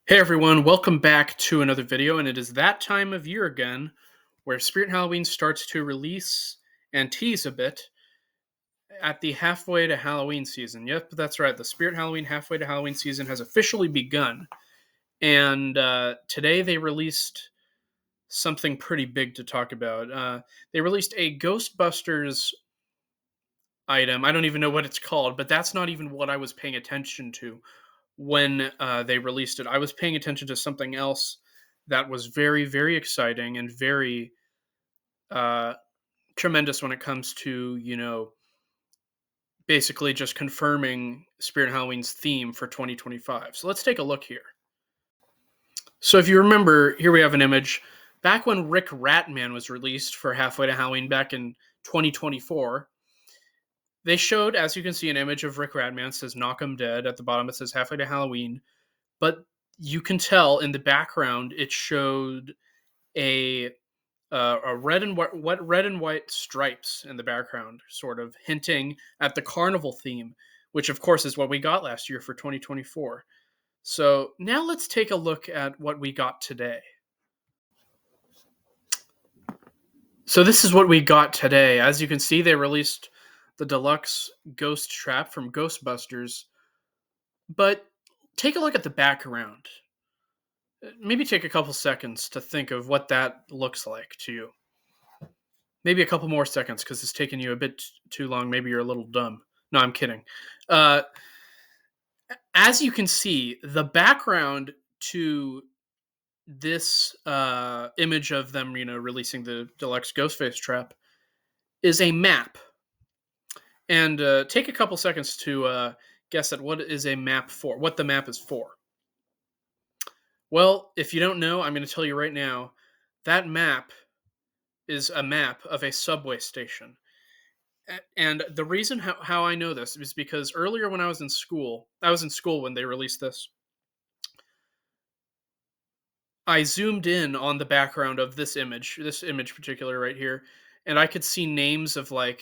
Hey everyone, welcome back to another video, and it is that time of year again where Spirit Halloween starts to release and tease a bit at the halfway to Halloween season. Yep, that's right. The Spirit Halloween halfway to Halloween season has officially begun, and today they released something pretty big to talk about. They released a Ghostbusters item. I don't even know what it's called, but that's not even what I was paying attention to when they released it. I was paying attention to something else that was very, very exciting and very uh, tremendous when it comes to, basically just confirming Spirit Halloween's theme for 2025. So let's take a look here. So if you remember, here we have an image. Back when Rick Ratman was released for Halfway to Halloween back in 2024, they showed, as you can see, an image of Rick Ratman. It says "Knock 'em Dead." At the bottom, it says "Halfway to Halloween." But you can tell in the background it showed a a red and red and white stripes in the background, sort of hinting at the carnival theme, which of course is what we got last year for 2024. So now let's take a look at what we got today. So this is what we got today. As you can see, they released the deluxe ghost trap from Ghostbusters, but take a look at the background. Maybe take a couple seconds to think of what that looks like to you. Maybe a couple more seconds because it's taking you a bit too long. Maybe you're a little dumb. No, I'm kidding. Uh, as you can see, the background to this image of them, releasing the deluxe Ghostface trap is a map. And take a couple seconds to guess at what is a map for, what the map is for. Well, if you don't know, I'm going to tell you right now. That map is a map of a subway station. And the reason how I know this is because earlier when I was in school when they released this. I zoomed in on the background of this image particular right here, and I could see names of like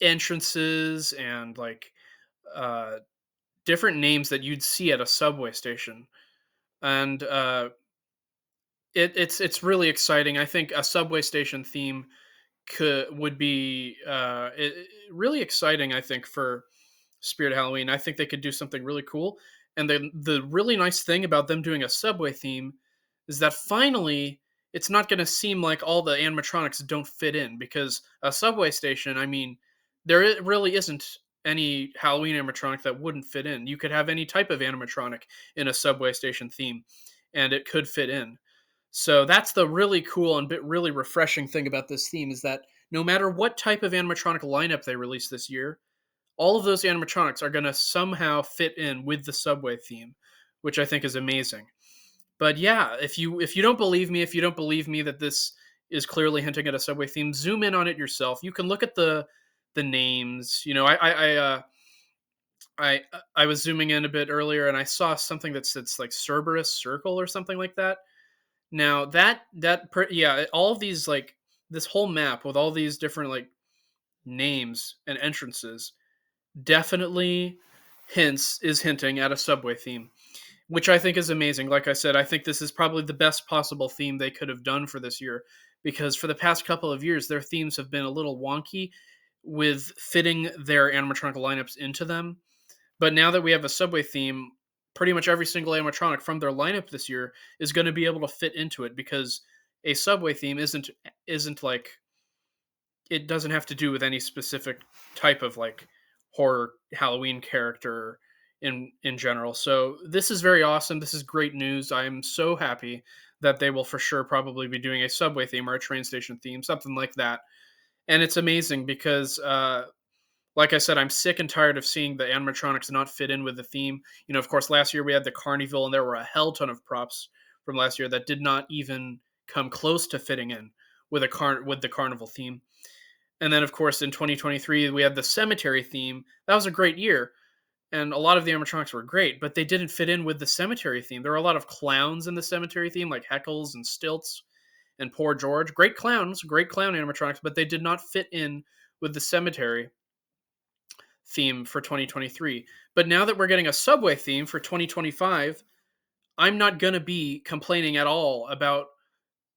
entrances and like uh, different names that you'd see at a subway station. And it's really exciting. I think a subway station theme would be really exciting. I think for Spirit Halloween, I think they could do something really cool. And the really nice thing about them doing a subway theme is that finally it's not going to seem like all the animatronics don't fit in, because a subway station, I mean, really isn't any Halloween animatronic that wouldn't fit in. You could have any type of animatronic in a subway station theme and it could fit in. So that's the really cool and really refreshing thing about this theme, is that no matter what type of animatronic lineup they release this year, all of those animatronics are going to somehow fit in with the subway theme, which I think is amazing. But yeah, if you don't believe me, if you don't believe me that this is clearly hinting at a subway theme, zoom in on it yourself. You can look at the names. I I was zooming in a bit earlier and I saw something that says like Cerberus Circle or something like that. Now yeah, all of these, like, this whole map with all these different like names and entrances definitely hinting at a subway theme, which I think is amazing. Like I said, I think this is probably the best possible theme they could have done for this year, because for the past couple of years their themes have been a little wonky with fitting their animatronic lineups into them. But now that we have a subway theme, pretty much every single animatronic from their lineup this year is going to be able to fit into it, because a subway theme isn't like, it doesn't have to do with any specific type of like horror Halloween character in general. So this is very awesome. This is great news. I am so happy that they will for sure probably be doing a subway theme or a train station theme, something like that. And it's amazing because like I said, I'm sick and tired of seeing the animatronics not fit in with the theme. Of course, last year we had the Carnival, and there were a hell ton of props from last year that did not even come close to fitting in with with the Carnival theme. And then, of course, in 2023, we had the cemetery theme. That was a great year, and a lot of the animatronics were great, but they didn't fit in with the cemetery theme. There were a lot of clowns in the cemetery theme, like Heckles and Stilts and Poor George. Great clowns, great clown animatronics, but they did not fit in with the cemetery theme for 2023. But now that we're getting a subway theme for 2025, I'm not gonna be complaining at all about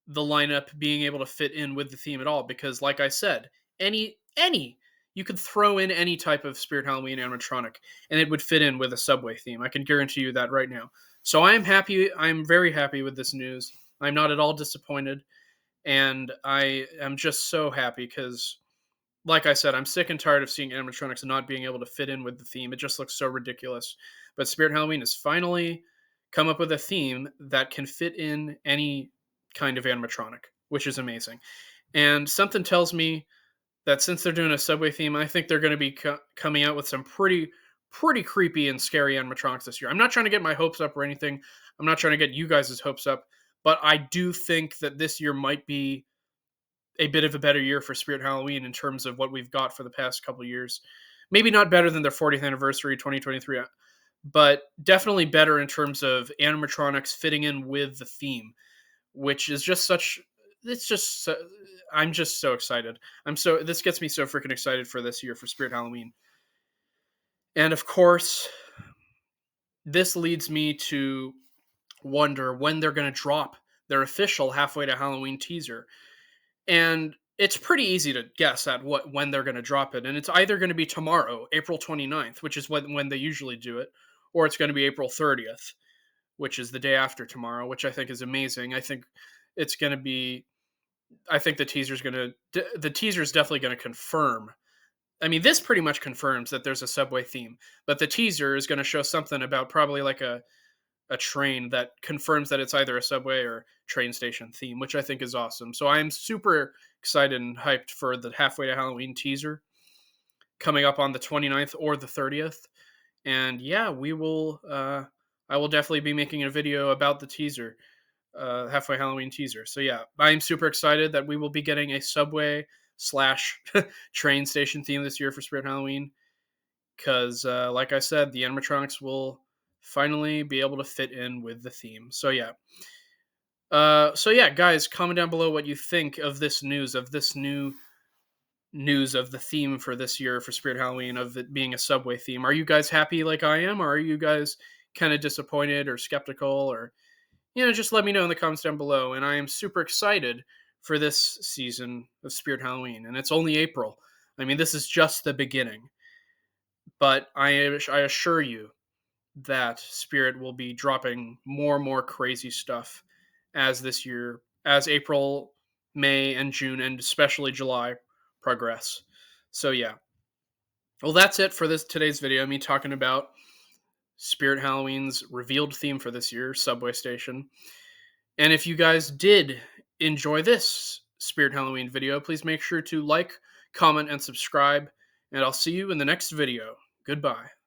the lineup being able to fit in with the theme at all because, like I said, any you could throw in any type of Spirit Halloween animatronic and it would fit in with a subway theme. I can guarantee you that right now. So I am happy. I'm very happy with this news. I'm not at all disappointed, and I am just so happy because, like I said, I'm sick and tired of seeing animatronics not being able to fit in with the theme. It just looks so ridiculous. But Spirit Halloween has finally come up with a theme that can fit in any kind of animatronic, which is amazing. And something tells me that since they're doing a subway theme, I think they're going to be coming out with some pretty creepy and scary animatronics this year. I'm not trying to get my hopes up or anything. I'm not trying to get you guys' hopes up, but I do think that this year might be a bit of a better year for Spirit Halloween in terms of what we've got for the past couple years. Maybe not better than their 40th anniversary 2023, but definitely better in terms of animatronics fitting in with the theme, which is just such it's just so, I'm just so excited. This gets me so freaking excited for this year for Spirit Halloween. And of course, this leads me to wonder when they're going to drop their official halfway to Halloween teaser. And it's pretty easy to guess at when they're going to drop it, and it's either going to be tomorrow, April 29th, which is when they usually do it, or it's going to be April 30th, which is the day after tomorrow, which I think is amazing. I think it's going to be I think the teaser is definitely going to confirm. I mean, this pretty much confirms that there's a subway theme, but the teaser is going to show something about probably like a train that confirms that it's either a subway or train station theme, which I think is awesome. So I'm super excited and hyped for the halfway to Halloween teaser coming up on the 29th or the 30th. And yeah, I will definitely be making a video about the teaser, halfway Halloween teaser. So yeah, I'm super excited that we will be getting a subway slash train station theme this year for Spirit Halloween. Because, like I said, the animatronics will finally be able to fit in with the theme. So yeah. Guys, comment down below what you think of this news, of this new news of the theme for this year for Spirit Halloween, of it being a subway theme. Are you guys happy like I am, or are you guys kind of disappointed or skeptical, or just let me know in the comments down below. And I am super excited for this season of Spirit Halloween, and it's only April. I mean, this is just the beginning, but I assure you that Spirit will be dropping more and more crazy stuff as April, May, and June, and especially July progress. So yeah. Well, that's it for today's video. Me talking about Spirit Halloween's revealed theme for this year, Subway Station. And if you guys did enjoy this Spirit Halloween video, please make sure to like, comment, and subscribe. And I'll see you in the next video. Goodbye.